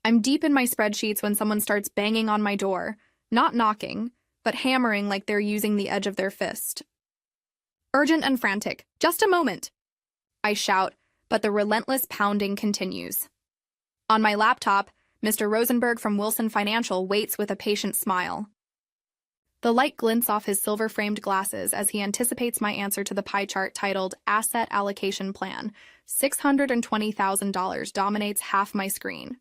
I'm deep in my spreadsheets when someone starts banging on my door, not knocking, but hammering like they're using the edge of their fist. Urgent and frantic. Just a moment. I shout, but the relentless pounding continues. On my laptop, Mr. Rosenberg from Wilson Financial waits with a patient smile. The light glints off his silver-framed glasses as he anticipates my answer to the pie chart titled Asset Allocation Plan. $620,000 dominates half my screen.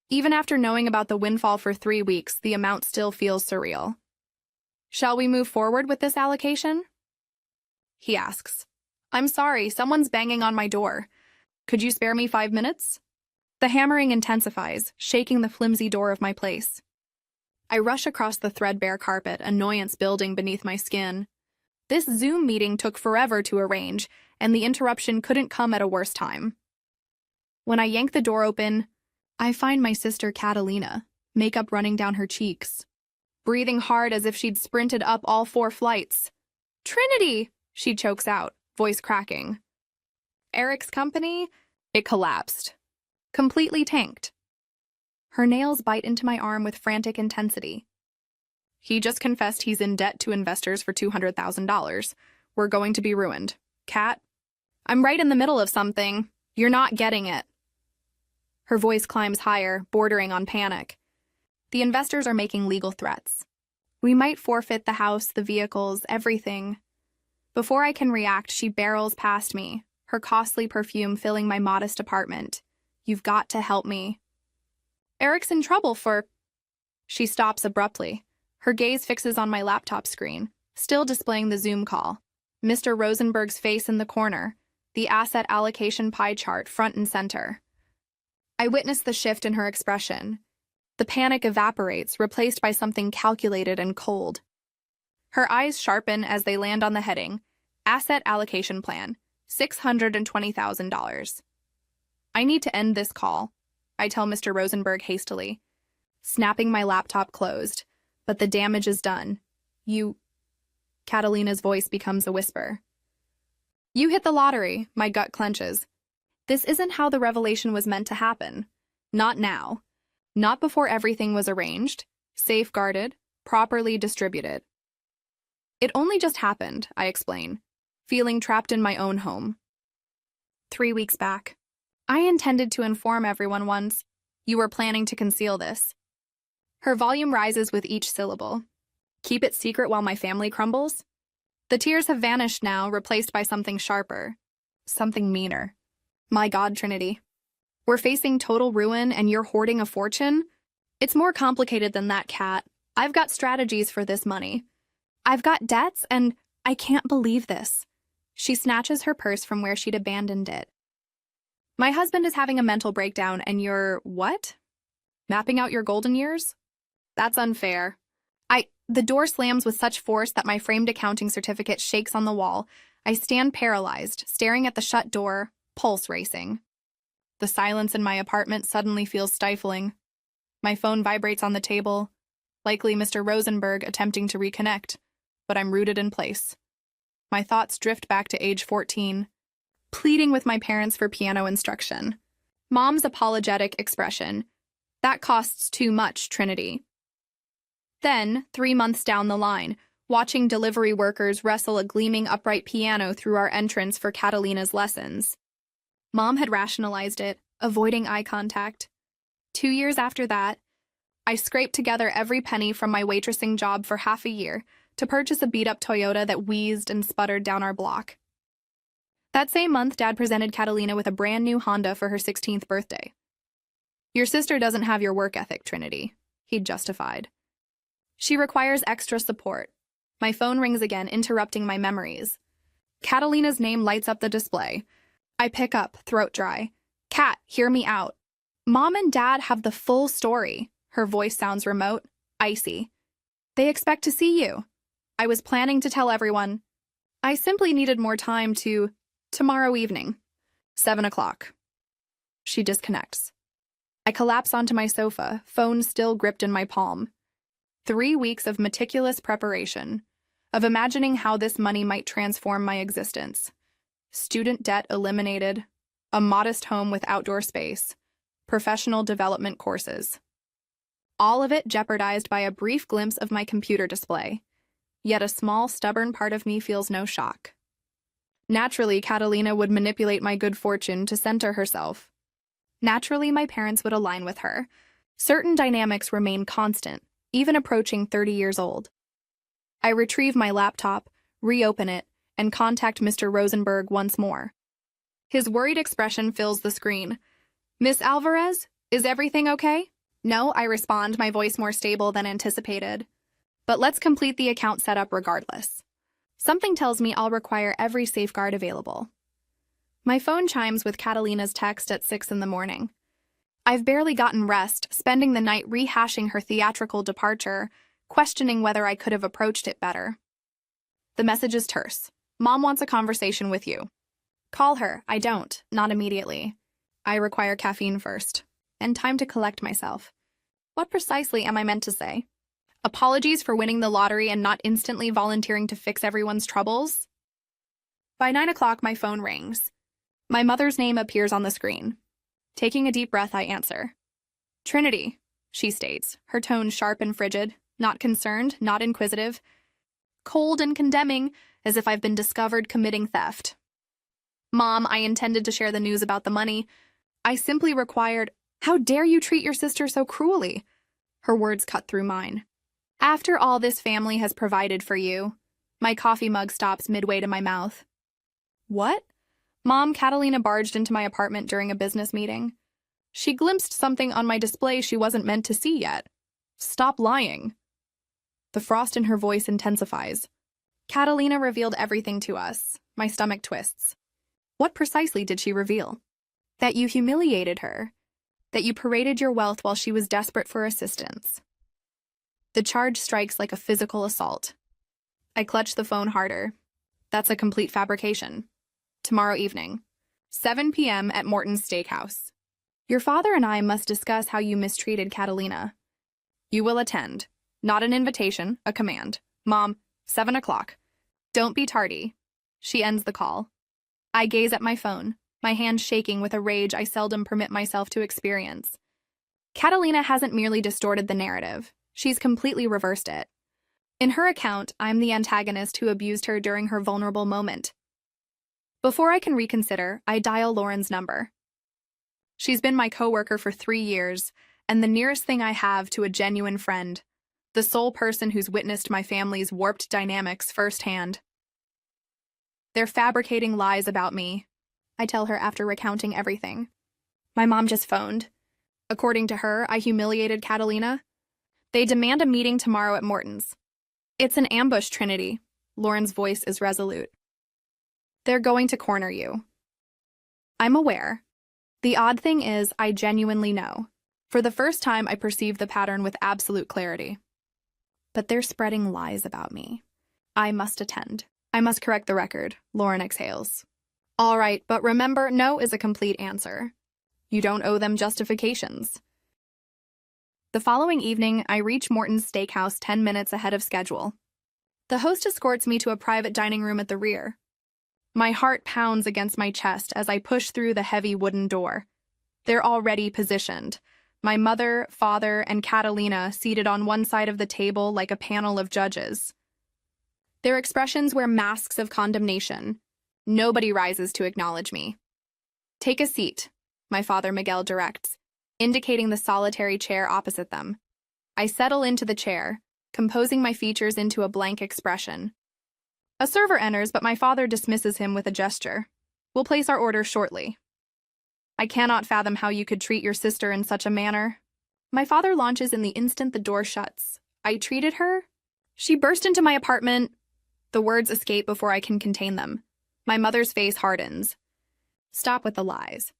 Even after knowing about the windfall for 3 weeks, the amount still feels surreal. Shall we move forward with this allocation? He asks. I'm sorry, someone's banging on my door. Could you spare me 5 minutes? The hammering intensifies, shaking the flimsy door of my place. I rush across the threadbare carpet, annoyance building beneath my skin. This Zoom meeting took forever to arrange, and the interruption couldn't come at a worse time. When I yank the door open, I find my sister Catalina, makeup running down her cheeks, breathing hard as if she'd sprinted up all 4 flights. Trinity, she chokes out, voice cracking. Eric's company? It collapsed. Completely tanked. Her nails bite into my arm with frantic intensity. He just confessed he's in debt to investors for $200,000. We're going to be ruined. Kat, I'm right in the middle of something. You're not getting it. Her voice climbs higher, bordering on panic. The investors are making legal threats. We might forfeit the house, the vehicles, everything. Before I can react, she barrels past me, her costly perfume filling my modest apartment. You've got to help me. Eric's in trouble for... She stops abruptly. Her gaze fixes on my laptop screen, still displaying the Zoom call. Mr. Rosenberg's face in the corner, the asset allocation pie chart front and center. I witness the shift in her expression. The panic evaporates, replaced by something calculated and cold. Her eyes sharpen as they land on the heading, Asset Allocation Plan, $620,000. I need to end this call, I tell Mr. Rosenberg hastily, snapping my laptop closed, but the damage is done. Catalina's voice becomes a whisper. You hit the lottery, my gut clenches. This isn't how the revelation was meant to happen. Not now. Not before everything was arranged, safeguarded, properly distributed. It only just happened, I explain, feeling trapped in my own home. 3 weeks back. I intended to inform everyone once. You were planning to conceal this. Her volume rises with each syllable. Keep it secret while my family crumbles? The tears have vanished now, replaced by something sharper. Something meaner. My God, Trinity. We're facing total ruin and you're hoarding a fortune? It's more complicated than that, Kat. I've got strategies for this money. I've got debts and I can't believe this. She snatches her purse from where she'd abandoned it. My husband is having a mental breakdown and you're, what? Mapping out your golden years? That's unfair. The door slams with such force that my framed accounting certificate shakes on the wall. I stand paralyzed, staring at the shut door, pulse racing. The silence in my apartment suddenly feels stifling. My phone vibrates on the table, likely Mr. Rosenberg attempting to reconnect, but I'm rooted in place. My thoughts drift back to age 14, pleading with my parents for piano instruction. Mom's apologetic expression, that costs too much, Trinity. Then, 3 months down the line, watching delivery workers wrestle a gleaming upright piano through our entrance for Catalina's lessons. Mom had rationalized it, avoiding eye contact. 2 years after that, I scraped together every penny from my waitressing job for half a year to purchase a beat-up Toyota that wheezed and sputtered down our block. That same month, Dad presented Catalina with a brand new Honda for her 16th birthday. Your sister doesn't have your work ethic, Trinity, he'd justified. She requires extra support. My phone rings again, interrupting my memories. Catalina's name lights up the display. I pick up, throat dry. Kat, hear me out. Mom and Dad have the full story. Her voice sounds remote, icy. They expect to see you. I was planning to tell everyone. I simply needed more time to... Tomorrow evening. 7 o'clock. She disconnects. I collapse onto my sofa, phone still gripped in my palm. 3 weeks of meticulous preparation, of imagining how this money might transform my existence. Student debt eliminated, a modest home with outdoor space, professional development courses. All of it jeopardized by a brief glimpse of my computer display. Yet a small, stubborn part of me feels no shock. Naturally, Catalina would manipulate my good fortune to center herself. Naturally, my parents would align with her. Certain dynamics remain constant, even approaching 30 years old. I retrieve my laptop, reopen it, and contact Mr. Rosenberg once more. His worried expression fills the screen. "Miss Alvarez, is everything okay?" "No," I respond, my voice more stable than anticipated. "But let's complete the account setup regardless. Something tells me I'll require every safeguard available." My phone chimes with Catalina's text at 6 in the morning. I've barely gotten rest, spending the night rehashing her theatrical departure, questioning whether I could have approached it better. The message is terse. "Mom wants a conversation with you." Call her. I don't, not immediately. I require caffeine first, and time to collect myself. What precisely am I meant to say? Apologies for winning the lottery and not instantly volunteering to fix everyone's troubles? By 9 o'clock, my phone rings. My mother's name appears on the screen. Taking a deep breath, I answer. "Trinity," she states, her tone sharp and frigid, not concerned, not inquisitive, cold and condemning, as if I've been discovered committing theft. "Mom, I intended to share the news about the money. I simply required—" "How dare you treat your sister so cruelly?" Her words cut through mine. "After all this family has provided for you." My coffee mug stops midway to my mouth. "What?" "Mom, Catalina barged into my apartment during a business meeting. She glimpsed something on my display she wasn't meant to see yet. Stop lying." The frost in her voice intensifies. "Catalina revealed everything to us." My stomach twists. "What precisely did she reveal?" "That you humiliated her. That you paraded your wealth while she was desperate for assistance." The charge strikes like a physical assault. I clutch the phone harder. "That's a complete fabrication. Tomorrow evening, 7 p.m. at Morton's Steakhouse. Your father and I must discuss how you mistreated Catalina. You will attend. Not an invitation, a command. Mom, 7 o'clock. Don't be tardy." She ends the call. I gaze at my phone, my hand shaking with a rage I seldom permit myself to experience. Catalina hasn't merely distorted the narrative. She's completely reversed it. In her account, I'm the antagonist who abused her during her vulnerable moment. Before I can reconsider, I dial Lauren's number. She's been my coworker for 3 years, and the nearest thing I have to a genuine friend, the sole person who's witnessed my family's warped dynamics firsthand. "They're fabricating lies about me," I tell her after recounting everything. "My mom just phoned. According to her, I humiliated Catalina. They demand a meeting tomorrow at Morton's. It's an ambush, Trinity." Lauren's voice is resolute. "They're going to corner you." I'm aware. The odd thing is, I genuinely know. For the first time, I perceive the pattern with absolute clarity. But they're spreading lies about me. I must attend. I must correct the record. Lauren exhales. "All right, but remember, no is a complete answer. You don't owe them justifications." The following evening, I reach Morton's Steakhouse 10 minutes ahead of schedule. The host escorts me to a private dining room at the rear. My heart pounds against my chest as I push through the heavy wooden door. They're already positioned. My mother, father, and Catalina seated on one side of the table like a panel of judges. Their expressions wear masks of condemnation. Nobody rises to acknowledge me. "Take a seat," my father Miguel directs, indicating the solitary chair opposite them. I settle into the chair, composing my features into a blank expression. A server enters, but my father dismisses him with a gesture. "We'll place our order shortly." "I cannot fathom how you could treat your sister in such a manner." My father launches in the instant the door shuts. "I treated her? She burst into my apartment." The words escape before I can contain them. My mother's face hardens. "Stop with the lies.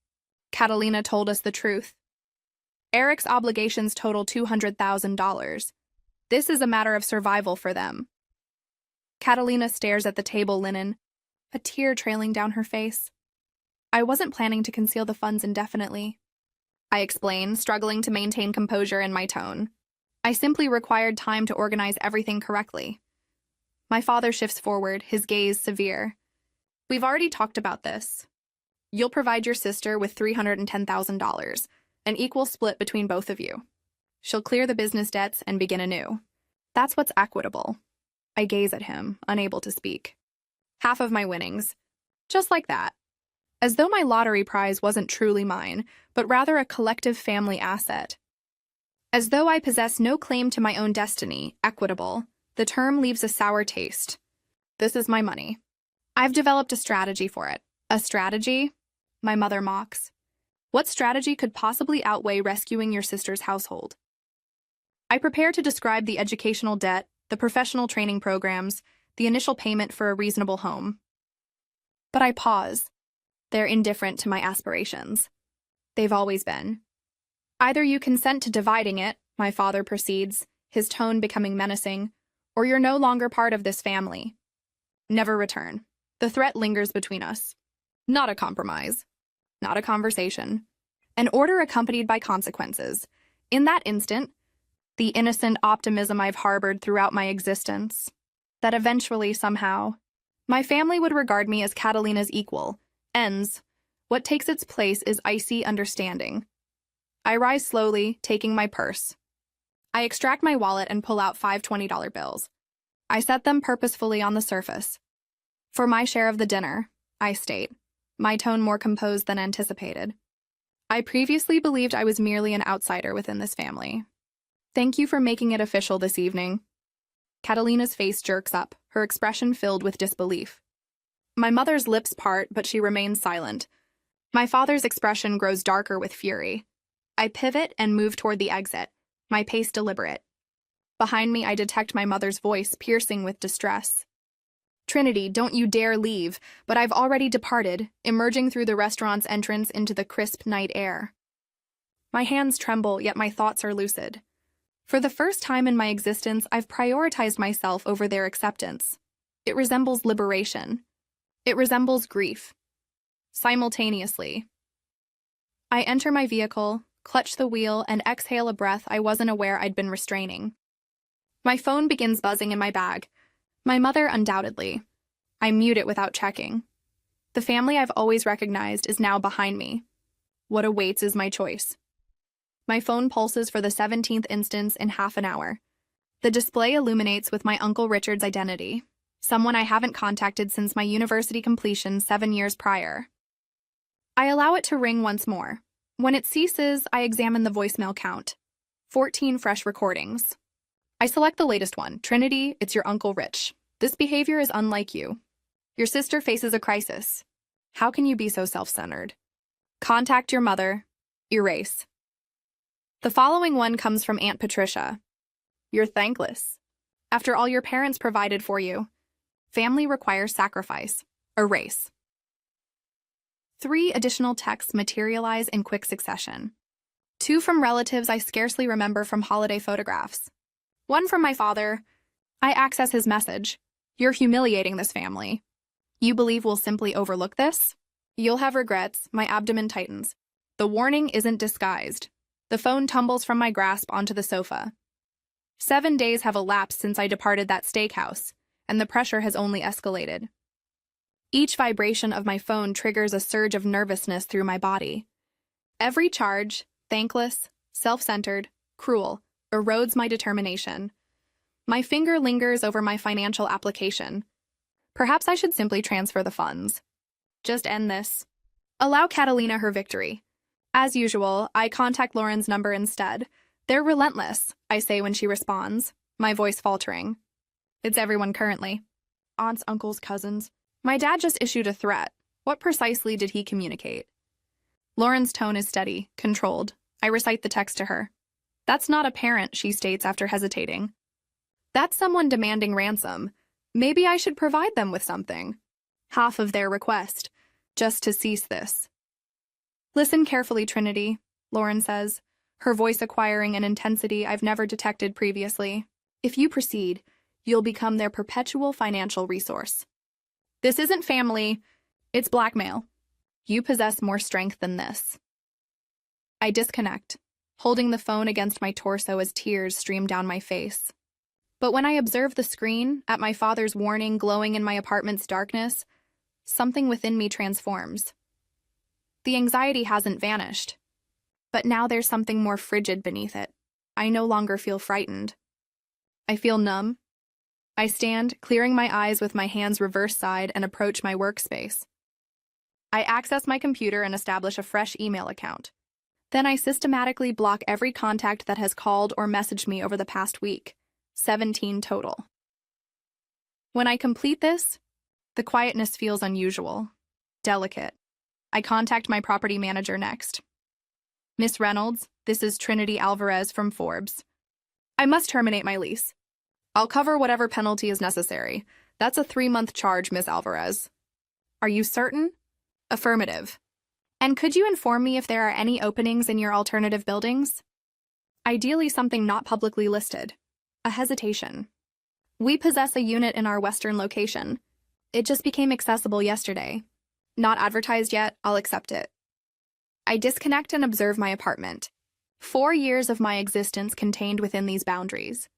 Catalina told us the truth. Eric's obligations total $200,000. This is a matter of survival for them." Catalina stares at the table linen, a tear trailing down her face. "I wasn't planning to conceal the funds indefinitely," I explain, struggling to maintain composure in my tone. "I simply required time to organize everything correctly." My father shifts forward, his gaze severe. "We've already talked about this. You'll provide your sister with $310,000, an equal split between both of you. She'll clear the business debts and begin anew. That's what's equitable. I gaze at him, unable to speak. Half of my winnings. Just like that. As though my lottery prize wasn't truly mine, but rather a collective family asset. As though I possess no claim to my own destiny, equitable, the term leaves a sour taste. This is my money. I've developed a strategy for it. A strategy? My mother mocks. What strategy could possibly outweigh rescuing your sister's household? I prepare to describe the educational debt, the professional training programs, the initial payment for a reasonable home. But I pause. They're indifferent to my aspirations. They've always been. Either you consent to dividing it, my father proceeds, his tone becoming menacing, or you're no longer part of this family. Never return. The threat lingers between us. Not a compromise. Not a conversation. An order accompanied by consequences. In that instant, the innocent optimism I've harbored throughout my existence, that eventually, somehow, my family would regard me as Catalina's equal, ends. What takes its place is icy understanding. I rise slowly, taking my purse. I extract my wallet and pull out 5 $20 bills. I set them purposefully on the surface. For my share of the dinner, I state, my tone more composed than anticipated. I previously believed I was merely an outsider within this family. Thank you for making it official this evening. Catalina's face jerks up, her expression filled with disbelief. My mother's lips part, but she remains silent. My father's expression grows darker with fury. I pivot and move toward the exit, my pace deliberate. Behind me, I detect my mother's voice piercing with distress. Trinity, don't you dare leave, but I've already departed, emerging through the restaurant's entrance into the crisp night air. My hands tremble, yet my thoughts are lucid. For the first time in my existence, I've prioritized myself over their acceptance. It resembles liberation. It resembles grief. Simultaneously. I enter my vehicle, clutch the wheel, and exhale a breath I wasn't aware I'd been restraining. My phone begins buzzing in my bag. My mother, undoubtedly. I mute it without checking. The family I've always recognized is now behind me. What awaits is my choice. My phone pulses for the 17th instance in half an hour. The display illuminates with my Uncle Richard's identity, someone I haven't contacted since my university completion 7 years prior. I allow it to ring once more. When it ceases, I examine the voicemail count. 14 fresh recordings. I select the latest one. Trinity, it's your Uncle Rich. This behavior is unlike you. Your sister faces a crisis. How can you be so self-centered? Contact your mother. Erase. The following one comes from Aunt Patricia. You're thankless. After all your parents provided for you, family requires sacrifice. Erase. 3 additional texts materialize in quick succession. 2 from relatives I scarcely remember from holiday photographs. 1 from my father. I access his message. You're humiliating this family. You believe we'll simply overlook this? You'll have regrets. My abdomen tightens. The warning isn't disguised. The phone tumbles from my grasp onto the sofa. 7 days have elapsed since I departed that steakhouse, and the pressure has only escalated. Each vibration of my phone triggers a surge of nervousness through my body. Every charge, thankless, self-centered, cruel, erodes my determination. My finger lingers over my financial application. Perhaps I should simply transfer the funds. Just end this. Allow Catalina her victory. As usual, I contact Lauren's number instead. They're relentless, I say when she responds, my voice faltering. It's everyone currently. Aunts, uncles, cousins. My dad just issued a threat. What precisely did he communicate? Lauren's tone is steady, controlled. I recite the text to her. That's not a parent, she states after hesitating. That's someone demanding ransom. Maybe I should provide them with something. Half of their request, just to cease this. Listen carefully, Trinity, Lauren says, her voice acquiring an intensity I've never detected previously. If you proceed, you'll become their perpetual financial resource. This isn't family, it's blackmail. You possess more strength than this. I disconnect, holding the phone against my torso as tears stream down my face. But when I observe the screen, at my father's warning glowing in my apartment's darkness, something within me transforms. The anxiety hasn't vanished, but now there's something more frigid beneath it. I no longer feel frightened. I feel numb. I stand, clearing my eyes with my hands reverse side, and approach my workspace. I access my computer and establish a fresh email account. Then I systematically block every contact that has called or messaged me over the past week, 17 total. When I complete this, the quietness feels unusual, delicate. I contact my property manager next. Miss Reynolds, this is Trinity Alvarez from Forbes. I must terminate my lease. I'll cover whatever penalty is necessary. That's a 3-month charge, Miss Alvarez. Are you certain? Affirmative. And could you inform me if there are any openings in your alternative buildings? Ideally something not publicly listed. A hesitation. We possess a unit in our western location. It just became accessible yesterday. Not advertised yet, I'll accept it. I disconnect and observe my apartment. 4 years of my existence contained within these boundaries.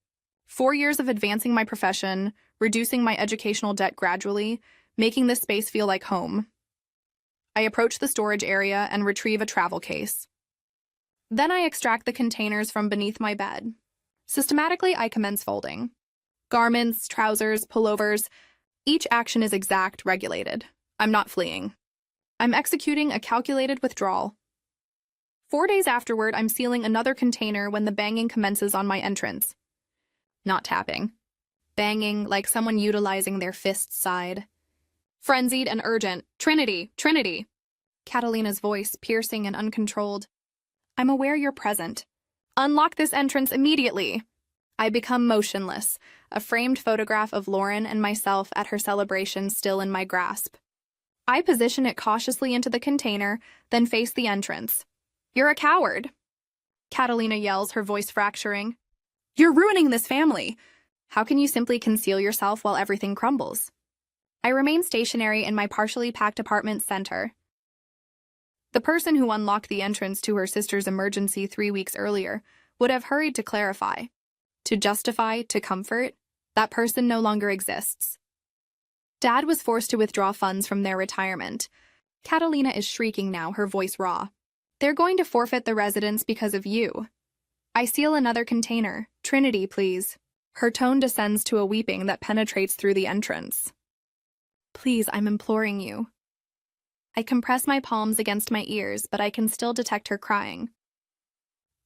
4 years of advancing my profession, reducing my educational debt gradually, making this space feel like home. I approach the storage area and retrieve a travel case. Then I extract the containers from beneath my bed. Systematically, I commence folding. Garments, trousers, pullovers, each action is exact, regulated. I'm not fleeing. I'm executing a calculated withdrawal. 4 days afterward, I'm sealing another container when the banging commences on my entrance. Not tapping. Banging like someone utilizing their fist side. Frenzied and urgent. Trinity, Trinity. Catalina's voice, piercing and uncontrolled. I'm aware you're present. Unlock this entrance immediately. I become motionless, a framed photograph of Lauren and myself at her celebration still in my grasp. I position it cautiously into the container, then face the entrance. You're a coward. Catalina yells, her voice fracturing. You're ruining this family. How can you simply conceal yourself while everything crumbles? I remain stationary in my partially packed apartment center. The person who unlocked the entrance to her sister's emergency 3 weeks earlier would have hurried to clarify, to justify, to comfort. That person no longer exists. Dad was forced to withdraw funds from their retirement. Catalina is shrieking now, her voice raw. They're going to forfeit the residence because of you. I seal another container. Trinity, please. Her tone descends to a weeping that penetrates through the entrance. Please, I'm imploring you. I compress my palms against my ears, but I can still detect her crying.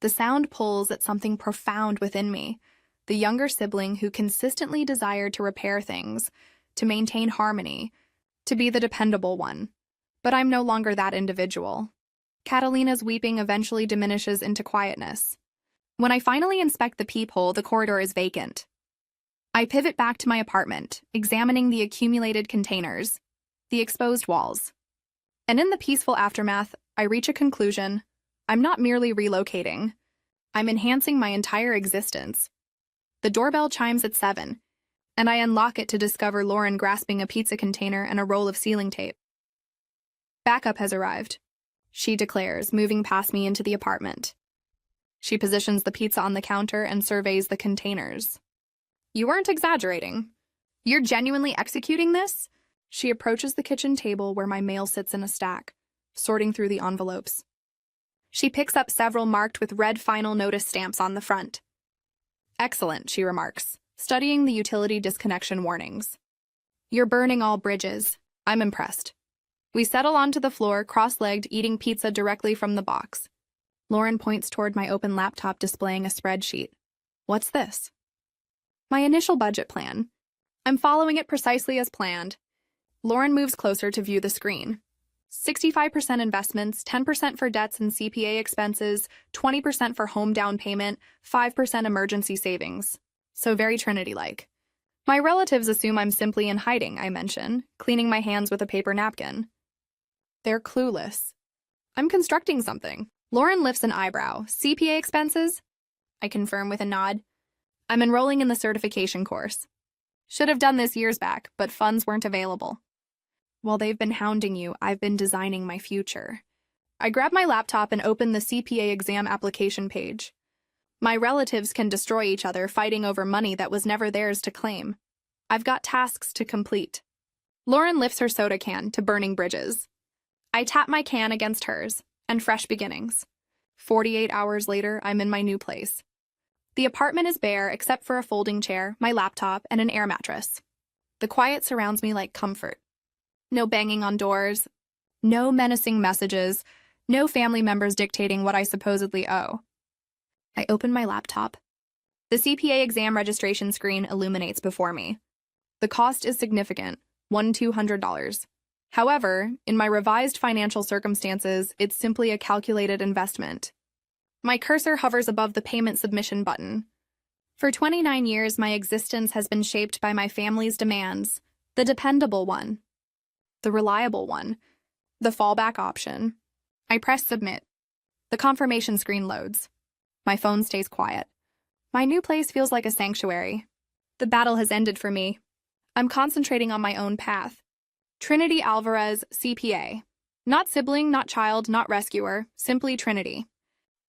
The sound pulls at something profound within me, the younger sibling who consistently desired to repair things, to maintain harmony, to be the dependable one. But I'm no longer that individual. Catalina's weeping eventually diminishes into quietness. When I finally inspect the peephole, the corridor is vacant. I pivot back to my apartment, examining the accumulated containers, the exposed walls. And in the peaceful aftermath, I reach a conclusion. I'm not merely relocating. I'm enhancing my entire existence. The doorbell chimes at 7, and I unlock it to discover Lauren grasping a pizza container and a roll of sealing tape. Backup has arrived, she declares, moving past me into the apartment. She positions the pizza on the counter and surveys the containers. You weren't exaggerating. You're genuinely executing this? She approaches the kitchen table where my mail sits in a stack, sorting through the envelopes. She picks up several marked with red final notice stamps on the front. Excellent, she remarks, studying the utility disconnection warnings. You're burning all bridges. I'm impressed. We settle onto the floor, cross-legged, eating pizza directly from the box. Lauren points toward my open laptop displaying a spreadsheet. What's this? My initial budget plan. I'm following it precisely as planned. Lauren moves closer to view the screen. 65% investments, 10% for debts and CPA expenses, 20% for home down payment, 5% emergency savings. So very Trinity-like. My relatives assume I'm simply in hiding, I mention, cleaning my hands with a paper napkin. They're clueless. I'm constructing something. Lauren lifts an eyebrow. CPA expenses? I confirm with a nod. I'm enrolling in the certification course. Should have done this years back, but funds weren't available. While they've been hounding you, I've been designing my future. I grab my laptop and open the CPA exam application page. My relatives can destroy each other fighting over money that was never theirs to claim. I've got tasks to complete. Lauren lifts her soda can to burning bridges. I tap my can against hers, and fresh beginnings. 48 hours later, I'm in my new place. The apartment is bare except for a folding chair, my laptop, and an air mattress. The quiet surrounds me like comfort. No banging on doors, no menacing messages, no family members dictating what I supposedly owe. I open my laptop. The CPA exam registration screen illuminates before me. The cost is significant, $1,200. However, in my revised financial circumstances, it's simply a calculated investment. My cursor hovers above the payment submission button. For 29 years, my existence has been shaped by my family's demands, the dependable one, the reliable one, the fallback option. I press submit. The confirmation screen loads. My phone stays quiet. My new place feels like a sanctuary. The battle has ended for me. I'm concentrating on my own path. Trinity Alvarez, CPA. Not sibling, not child, not rescuer, simply Trinity.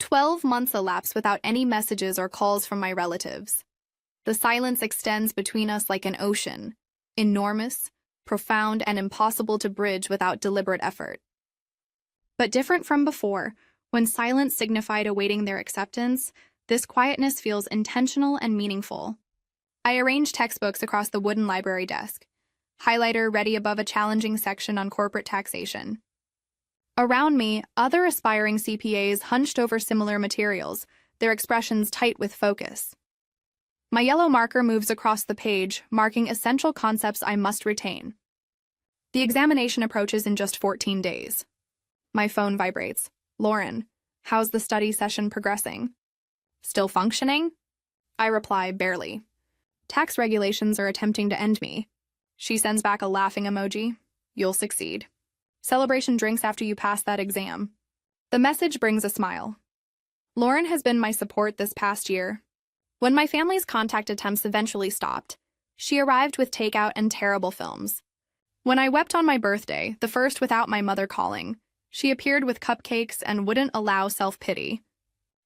12 months elapse without any messages or calls from my relatives. The silence extends between us like an ocean, enormous, profound, and impossible to bridge without deliberate effort. But different from before, when silence signified awaiting their acceptance, this quietness feels intentional and meaningful. I arrange textbooks across the wooden library desk, highlighter ready above a challenging section on corporate taxation. Around me, other aspiring CPAs hunched over similar materials, their expressions tight with focus. My yellow marker moves across the page, marking essential concepts I must retain. The examination approaches in just 14 days. My phone vibrates. Lauren, how's the study session progressing? Still functioning? I reply, barely. Tax regulations are attempting to end me. She sends back a laughing emoji. You'll succeed. Celebration drinks after you pass that exam. The message brings a smile. Lauren has been my support this past year. When my family's contact attempts eventually stopped, she arrived with takeout and terrible films. When I wept on my birthday, the first without my mother calling, she appeared with cupcakes and wouldn't allow self-pity.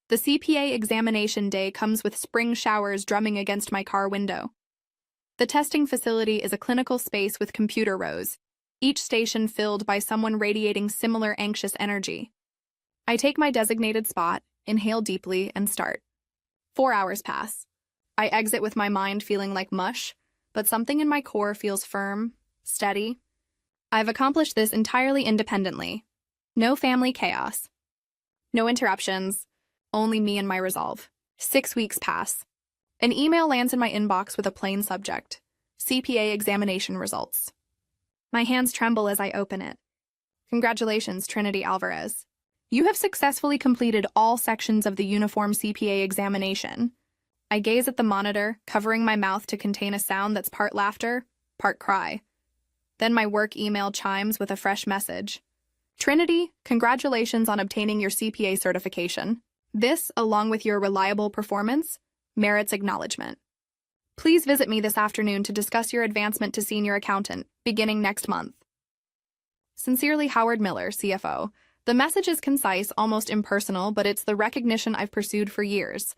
The CPA examination day comes with spring showers drumming against my car window. The testing facility is a clinical space with computer rows, each station filled by someone radiating similar anxious energy. I take my designated spot, inhale deeply, and start. 4 hours pass. I exit with my mind feeling like mush, but something in my core feels firm, steady. I've accomplished this entirely independently. No family chaos. No interruptions. Only me and my resolve. 6 weeks pass. An email lands in my inbox with a plain subject: CPA examination results. My hands tremble as I open it. Congratulations, Trinity Alvarez. You have successfully completed all sections of the uniform CPA examination. I gaze at the monitor, covering my mouth to contain a sound that's part laughter, part cry. Then my work email chimes with a fresh message. Trinity, congratulations on obtaining your CPA certification. This, along with your reliable performance, merits acknowledgement. Please visit me this afternoon to discuss your advancement to senior accountant, beginning next month. Sincerely, Howard Miller, CFO. The message is concise, almost impersonal, but it's the recognition I've pursued for years.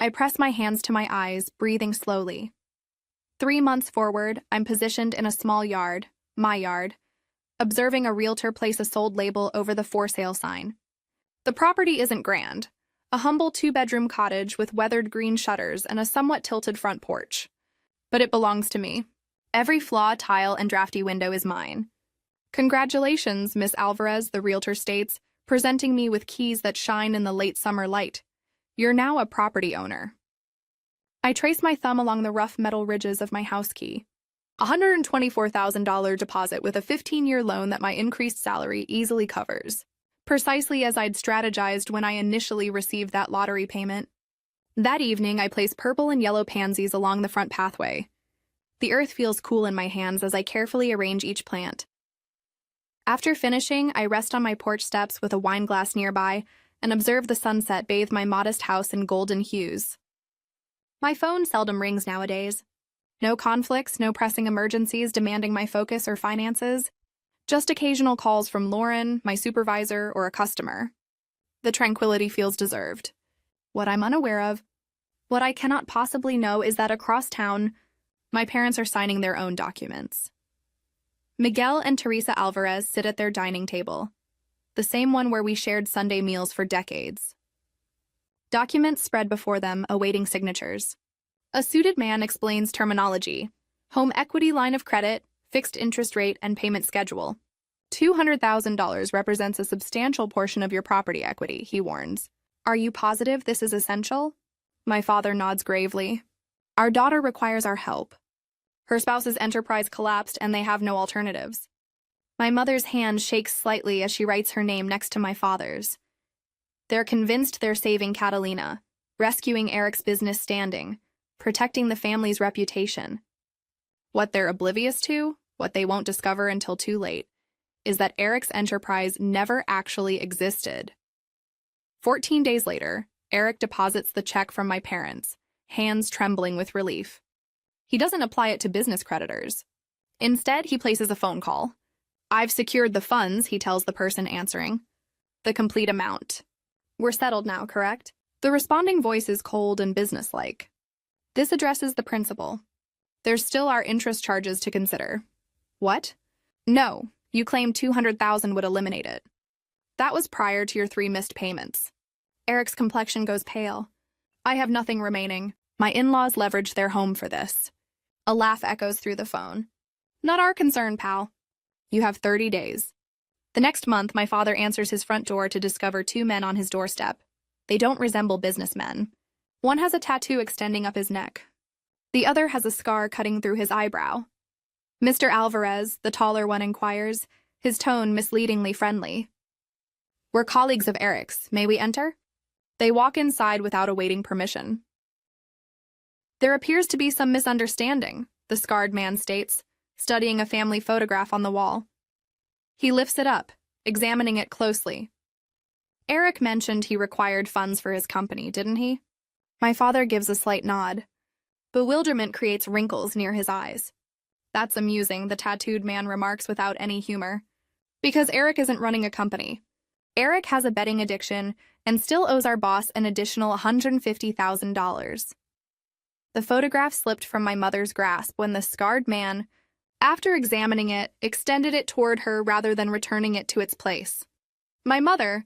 I press my hands to my eyes, breathing slowly. 3 months forward, I'm positioned in a small yard, my yard, observing a realtor place a sold label over the for sale sign. The property isn't grand. A humble 2-bedroom cottage with weathered green shutters and a somewhat tilted front porch. But it belongs to me. Every flaw, tile, and drafty window is mine. Congratulations, Miss Alvarez, the realtor states, presenting me with keys that shine in the late summer light. You're now a property owner. I trace my thumb along the rough metal ridges of my house key. A $124,000 deposit with a 15-year loan that my increased salary easily covers. Precisely as I'd strategized when I initially received that lottery payment. That evening, I place purple and yellow pansies along the front pathway. The earth feels cool in my hands as I carefully arrange each plant. After finishing, I rest on my porch steps with a wine glass nearby and observe the sunset bathe my modest house in golden hues. My phone seldom rings nowadays. No conflicts, no pressing emergencies demanding my focus or finances. Just occasional calls from Lauren, my supervisor, or a customer. The tranquility feels deserved. What I'm unaware of, what I cannot possibly know, is that across town, my parents are signing their own documents. Miguel and Teresa Alvarez sit at their dining table. the same one where we shared Sunday meals for decades. Documents spread before them, awaiting signatures. A suited man explains terminology: home equity line of credit, fixed interest rate, and payment schedule. $200,000 represents a substantial portion of your property equity, he warns. Are you positive this is essential? My father nods gravely. Our daughter requires our help. Her spouse's enterprise collapsed and they have no alternatives. My mother's hand shakes slightly as she writes her name next to my father's. They're convinced they're saving Catalina, rescuing Eric's business standing, protecting the family's reputation. What they're oblivious to, what they won't discover until too late, is that Eric's enterprise never actually existed. 14 days later, Eric deposits the check from my parents, hands trembling with relief. He doesn't apply it to business creditors. Instead, he places a phone call. I've secured the funds, he tells the person answering. The complete amount. We're settled now, correct? The responding voice is cold and businesslike. This addresses the principal. There's still our interest charges to consider. What? No, you claimed $200,000 would eliminate it. That was prior to your 3 missed payments. Eric's complexion goes pale. I have nothing remaining. My in-laws leveraged their home for this. A laugh echoes through the phone. Not our concern, pal. You have 30 days. The next month, my father answers his front door to discover 2 men on his doorstep. They don't resemble businessmen. One has a tattoo extending up his neck. The other has a scar cutting through his eyebrow. Mr. Alvarez, the taller one, inquires, his tone misleadingly friendly. We're colleagues of Eric's. May we enter? They walk inside without awaiting permission. There appears to be some misunderstanding, the scarred man states, studying a family photograph on the wall. He lifts it up, examining it closely. Eric mentioned he required funds for his company, didn't he? My father gives a slight nod. Bewilderment creates wrinkles near his eyes. That's amusing, the tattooed man remarks without any humor. Because Eric isn't running a company. Eric has a betting addiction and still owes our boss an additional $150,000. The photograph slipped from my mother's grasp when the scarred man, after examining it, extended it toward her rather than returning it to its place. My mother,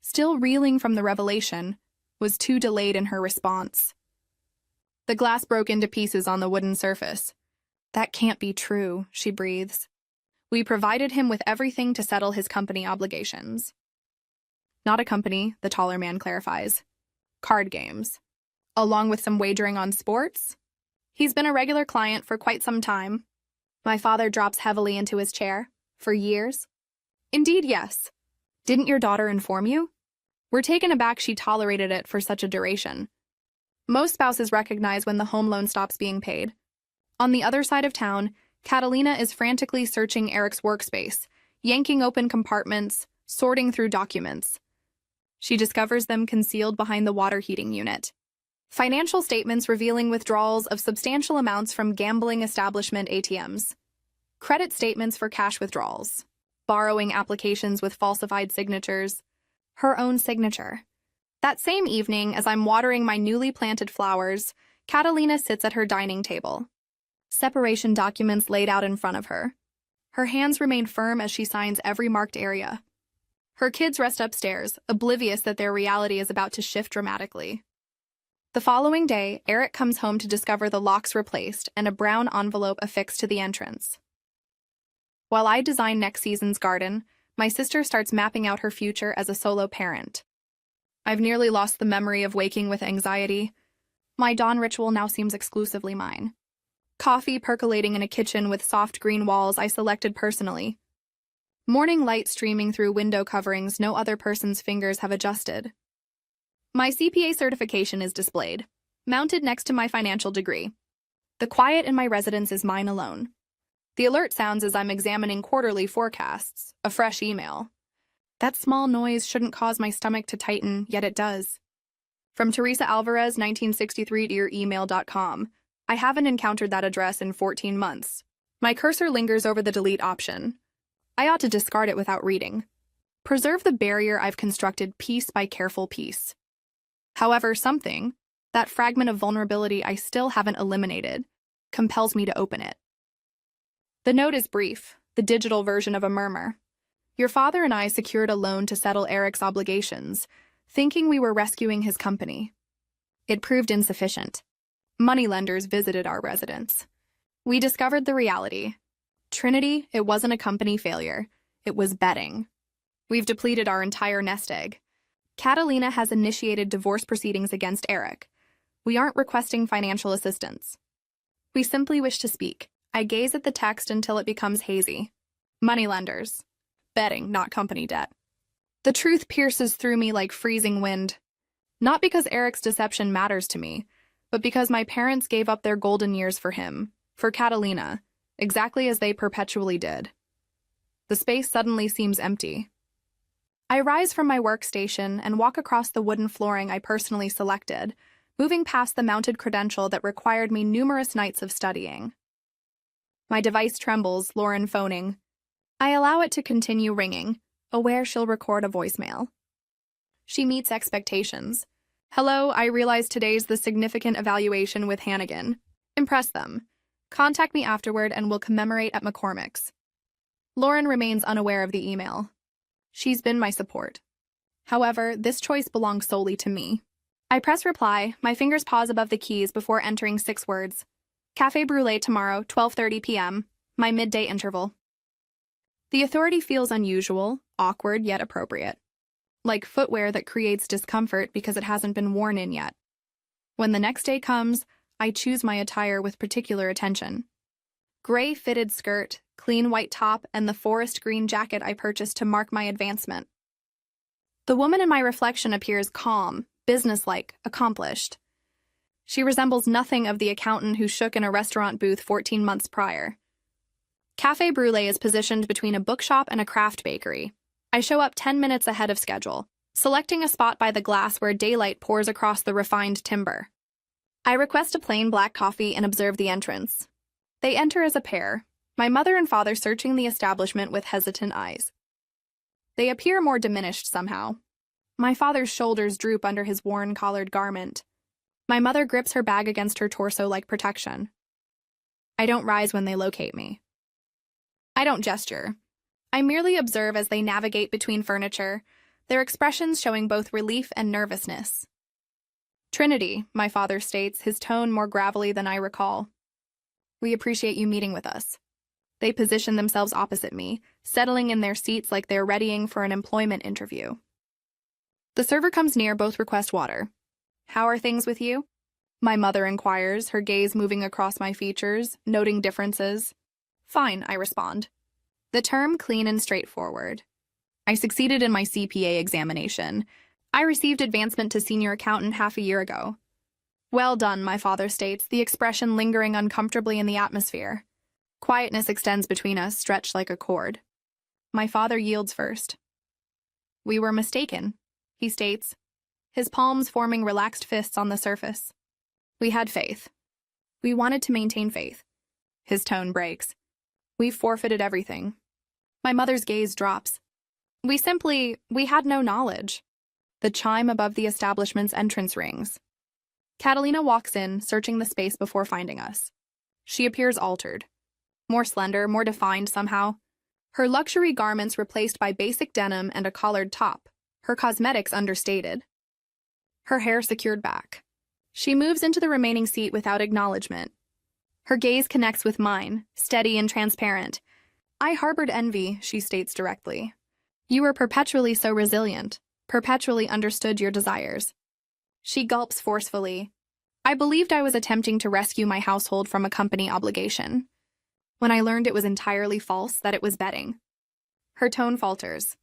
still reeling from the revelation, was too delayed in her response. The glass broke into pieces on the wooden surface. That can't be true, she breathes. We provided him with everything to settle his company obligations. Not a company, the taller man clarifies. Card games. Along with some wagering on sports? He's been a regular client for quite some time. My father drops heavily into his chair. For years? Indeed, yes. Didn't your daughter inform you? We're taken aback she tolerated it for such a duration. Most spouses recognize when the home loan stops being paid. On the other side of town, Catalina is frantically searching Eric's workspace, yanking open compartments, sorting through documents. She discovers them concealed behind the water heating unit. Financial statements revealing withdrawals of substantial amounts from gambling establishment ATMs. Credit statements for cash withdrawals. Borrowing applications with falsified signatures. Her own signature. That same evening, as I'm watering my newly planted flowers, Catalina sits at her dining table. Separation documents laid out in front of her. Her hands remain firm as she signs every marked area. Her kids rest upstairs, oblivious that their reality is about to shift dramatically. The following day, Eric comes home to discover the locks replaced and a brown envelope affixed to the entrance. While I design next season's garden, my sister starts mapping out her future as a solo parent. I've nearly lost the memory of waking with anxiety. My dawn ritual now seems exclusively mine. Coffee percolating in a kitchen with soft green walls I selected personally. Morning light streaming through window coverings no other person's fingers have adjusted. My CPA certification is displayed, mounted next to my financial degree. The quiet in my residence is mine alone. The alert sounds as I'm examining quarterly forecasts, a fresh email. That small noise shouldn't cause my stomach to tighten, yet it does. From Teresa Alvarez, 1963@email.com. I haven't encountered that address in 14 months. My cursor lingers over the delete option. I ought to discard it without reading. Preserve the barrier I've constructed piece by careful piece. However, something, that fragment of vulnerability I still haven't eliminated, compels me to open it. The note is brief, the digital version of a murmur. Your father and I secured a loan to settle Eric's obligations, thinking we were rescuing his company. It proved insufficient. Moneylenders visited our residence. We discovered the reality. Trinity, it wasn't a company failure. It was betting. We've depleted our entire nest egg. Catalina has initiated divorce proceedings against Eric. We aren't requesting financial assistance. We simply wish to speak. I gaze at the text until it becomes hazy. Moneylenders. Betting, not company debt. The truth pierces through me like freezing wind. Not because Eric's deception matters to me, but because my parents gave up their golden years for him, for Catalina, exactly as they perpetually did. The space suddenly seems empty. I rise from my workstation and walk across the wooden flooring I personally selected, moving past the mounted credential that required me numerous nights of studying. My device trembles, Lauren phoning. I allow it to continue ringing, aware she'll record a voicemail. She meets expectations. Hello, I realize today's the significant evaluation with Hannigan. Impress them. Contact me afterward and we'll commemorate at McCormick's. Lauren remains unaware of the email. She's been my support. However, this choice belongs solely to me. I press reply, my fingers pause above the keys before entering 6 words. Café Brûlée tomorrow, 12:30 p.m., my midday interval. The authority feels unusual, awkward, yet appropriate. Like footwear that creates discomfort because it hasn't been worn in yet. When the next day comes, I choose my attire with particular attention. Gray fitted skirt, clean white top, and the forest green jacket I purchased to mark my advancement. The woman in my reflection appears calm, businesslike, accomplished. She resembles nothing of the accountant who shook in a restaurant booth 14 months prior. Café Brûlée is positioned between a bookshop and a craft bakery. I show up 10 minutes ahead of schedule, selecting a spot by the glass where daylight pours across the refined timber. I request a plain black coffee and observe the entrance. They enter as a pair, my mother and father searching the establishment with hesitant eyes. They appear more diminished somehow. My father's shoulders droop under his worn collared garment. My mother grips her bag against her torso like protection. I don't rise when they locate me. I don't gesture. I merely observe as they navigate between furniture, their expressions showing both relief and nervousness. Trinity, my father states, his tone more gravelly than I recall. We appreciate you meeting with us. They position themselves opposite me, settling in their seats like they're readying for an employment interview. The server comes near, both request water. How are things with you? My mother inquires, her gaze moving across my features, noting differences. Fine, I respond. The term clean and straightforward. I succeeded in my CPA examination. I received advancement to senior accountant half a year ago. Well done, my father states, the expression lingering uncomfortably in the atmosphere. Quietness extends between us, stretched like a cord. My father yields first. We were mistaken, he states, his palms forming relaxed fists on the surface. We had faith. We wanted to maintain faith. His tone breaks. We forfeited everything. My mother's gaze drops. We had no knowledge. The chime above the establishment's entrance rings. Catalina walks in, searching the space before finding us. She appears altered. More slender, more defined somehow. Her luxury garments replaced by basic denim and a collared top. Her cosmetics understated. Her hair secured back. She moves into the remaining seat without acknowledgement. Her gaze connects with mine, steady and transparent. I harbored envy, she states directly. You were perpetually so resilient, perpetually understood your desires. She gulps forcefully. I believed I was attempting to rescue my household from a company obligation. When I learned it was entirely false, that it was betting. Her tone falters.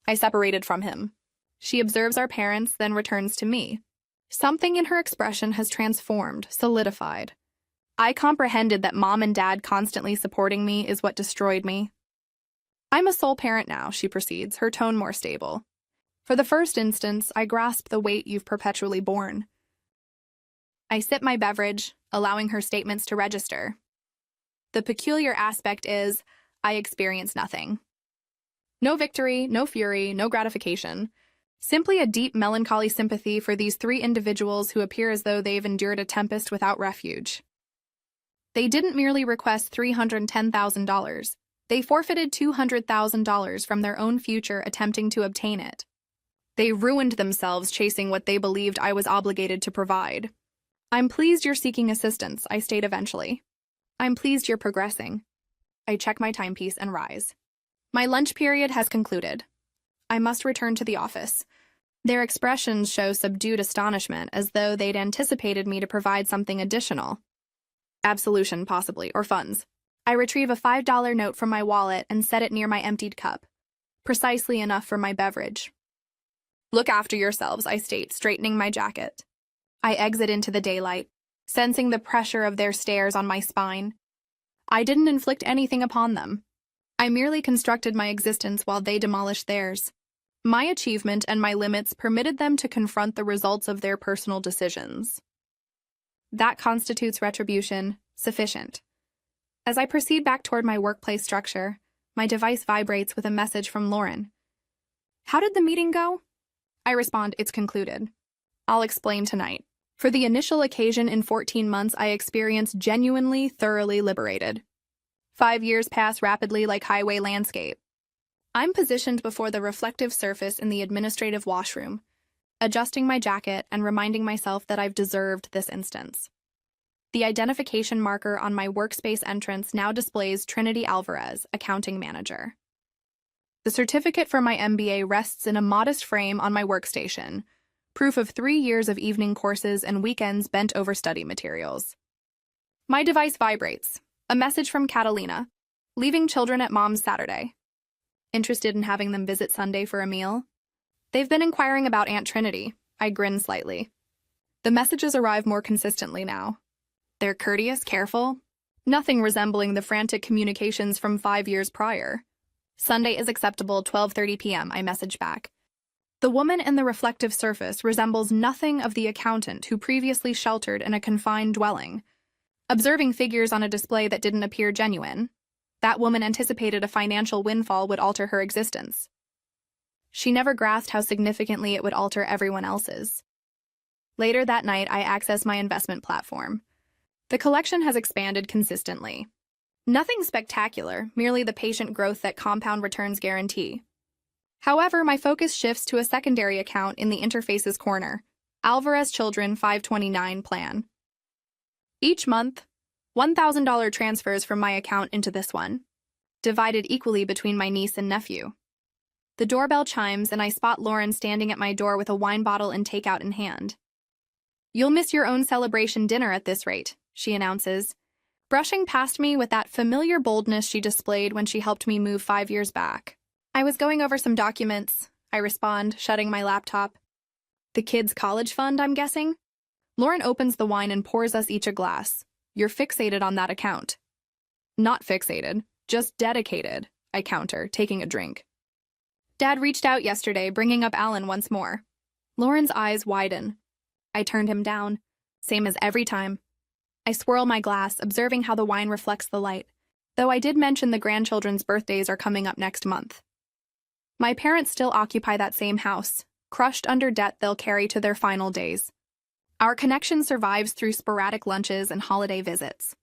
I separated from him. She observes our parents, then returns to me. Something in her expression has transformed, solidified. I comprehended that mom and dad constantly supporting me is what destroyed me. I'm a sole parent now, she proceeds, her tone more stable. For the first instance, I grasp the weight you've perpetually borne. I sip my beverage, allowing her statements to register. The peculiar aspect is, I experience nothing. No victory, no fury, no gratification. Simply a deep melancholy sympathy for these 3 individuals who appear as though they've endured a tempest without refuge. They didn't merely request $310,000. They forfeited $200,000 from their own future attempting to obtain it. They ruined themselves chasing what they believed I was obligated to provide. I'm pleased you're seeking assistance, I state eventually. I'm pleased you're progressing. I check my timepiece and rise. My lunch period has concluded. I must return to the office. Their expressions show subdued astonishment, as though they'd anticipated me to provide something additional. Absolution, possibly, or funds. I retrieve a $5 note from my wallet and set it near my emptied cup. Precisely enough for my beverage. Look after yourselves, I state, straightening my jacket. I exit into the daylight, sensing the pressure of their stares on my spine. I didn't inflict anything upon them. I merely constructed my existence while they demolished theirs. My achievement and my limits permitted them to confront the results of their personal decisions. That constitutes retribution sufficient. As I proceed back toward my workplace structure, my device vibrates with a message from Lauren. How did the meeting go? I respond, it's concluded. I'll explain tonight. For the initial occasion in 14 months, I experienced genuinely, thoroughly liberated. 5 years pass rapidly like highway landscape. I'm positioned before the reflective surface in the administrative washroom, adjusting my jacket and reminding myself that I've deserved this instance. The identification marker on my workspace entrance now displays Trinity Alvarez, accounting manager. The certificate for my MBA rests in a modest frame on my workstation, proof of 3 years of evening courses and weekends bent over study materials. My device vibrates. A message from Catalina, leaving children at mom's Saturday. Interested in having them visit Sunday for a meal? They've been inquiring about Aunt Trinity. I grin slightly. The messages arrive more consistently now. They're courteous, careful, nothing resembling the frantic communications from 5 years prior. Sunday is acceptable, 12:30 p.m., I message back. The woman in the reflective surface resembles nothing of the accountant who previously sheltered in a confined dwelling, observing figures on a display that didn't appear genuine. That woman anticipated a financial windfall would alter her existence. She never grasped how significantly it would alter everyone else's. Later that night, I access my investment platform. The collection has expanded consistently. Nothing spectacular, merely the patient growth that compound returns guarantee. However, my focus shifts to a secondary account in the interfaces corner, Alvarez Children 529 plan. Each month, $1,000 transfers from my account into this one, divided equally between my niece and nephew. The doorbell chimes and I spot Lauren standing at my door with a wine bottle and takeout in hand. You'll miss your own celebration dinner at this rate, she announces, brushing past me with that familiar boldness she displayed when she helped me move 5 years back. I was going over some documents, I respond, shutting my laptop. The kids' college fund, I'm guessing? Lauren opens the wine and pours us each a glass. You're fixated on that account. Not fixated, just dedicated, I counter, taking a drink. Dad reached out yesterday, bringing up Alan once more. Lauren's eyes widen. I turned him down, same as every time. I swirl my glass, observing how the wine reflects the light, though I did mention the grandchildren's birthdays are coming up next month. My parents still occupy that same house, crushed under debt they'll carry to their final days. Our connection survives through sporadic lunches and holiday visits.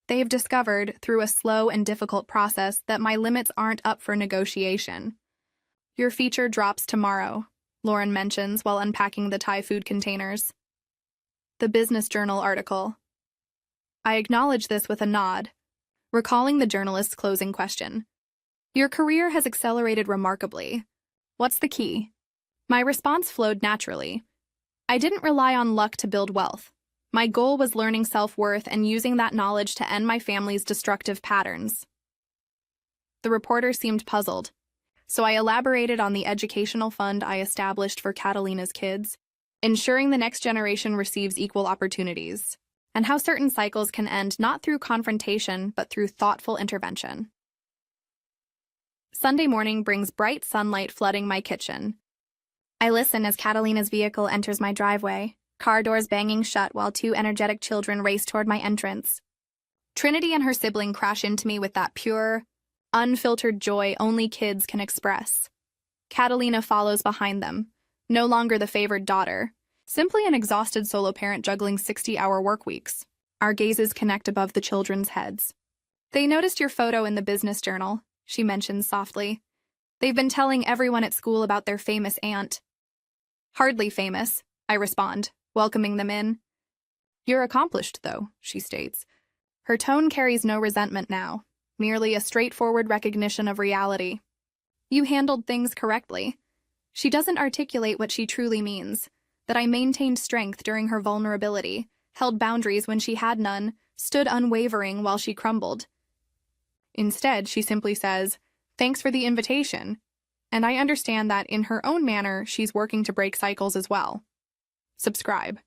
They have discovered, through a slow and difficult process, that my limits aren't up for negotiation. Your feature drops tomorrow, Lauren mentions while unpacking the Thai food containers. The Business Journal article. I acknowledge this with a nod, recalling the journalist's closing question. Your career has accelerated remarkably. What's the key? My response flowed naturally. I didn't rely on luck to build wealth. My goal was learning self-worth and using that knowledge to end my family's destructive patterns. The reporter seemed puzzled, so I elaborated on the educational fund I established for Catalina's kids, ensuring the next generation receives equal opportunities, and how certain cycles can end not through confrontation but through thoughtful intervention. Sunday morning brings bright sunlight flooding my kitchen. I listen as Catalina's vehicle enters my driveway, car doors banging shut while 2 energetic children race toward my entrance. Trinity and her sibling crash into me with that pure, unfiltered joy only kids can express. Catalina follows behind them, no longer the favored daughter, simply an exhausted solo parent juggling 60-hour work weeks. Our gazes connect above the children's heads. They noticed your photo in the business journal, she mentions softly. They've been telling everyone at school about their famous aunt. Hardly famous, I respond, welcoming them in. You're accomplished, though, she states. Her tone carries no resentment now, merely a straightforward recognition of reality. You handled things correctly. She doesn't articulate what she truly means, that I maintained strength during her vulnerability, held boundaries when she had none, stood unwavering while she crumbled. Instead, she simply says, "Thanks for the invitation." And I understand that in her own manner, she's working to break cycles as well. Subscribe.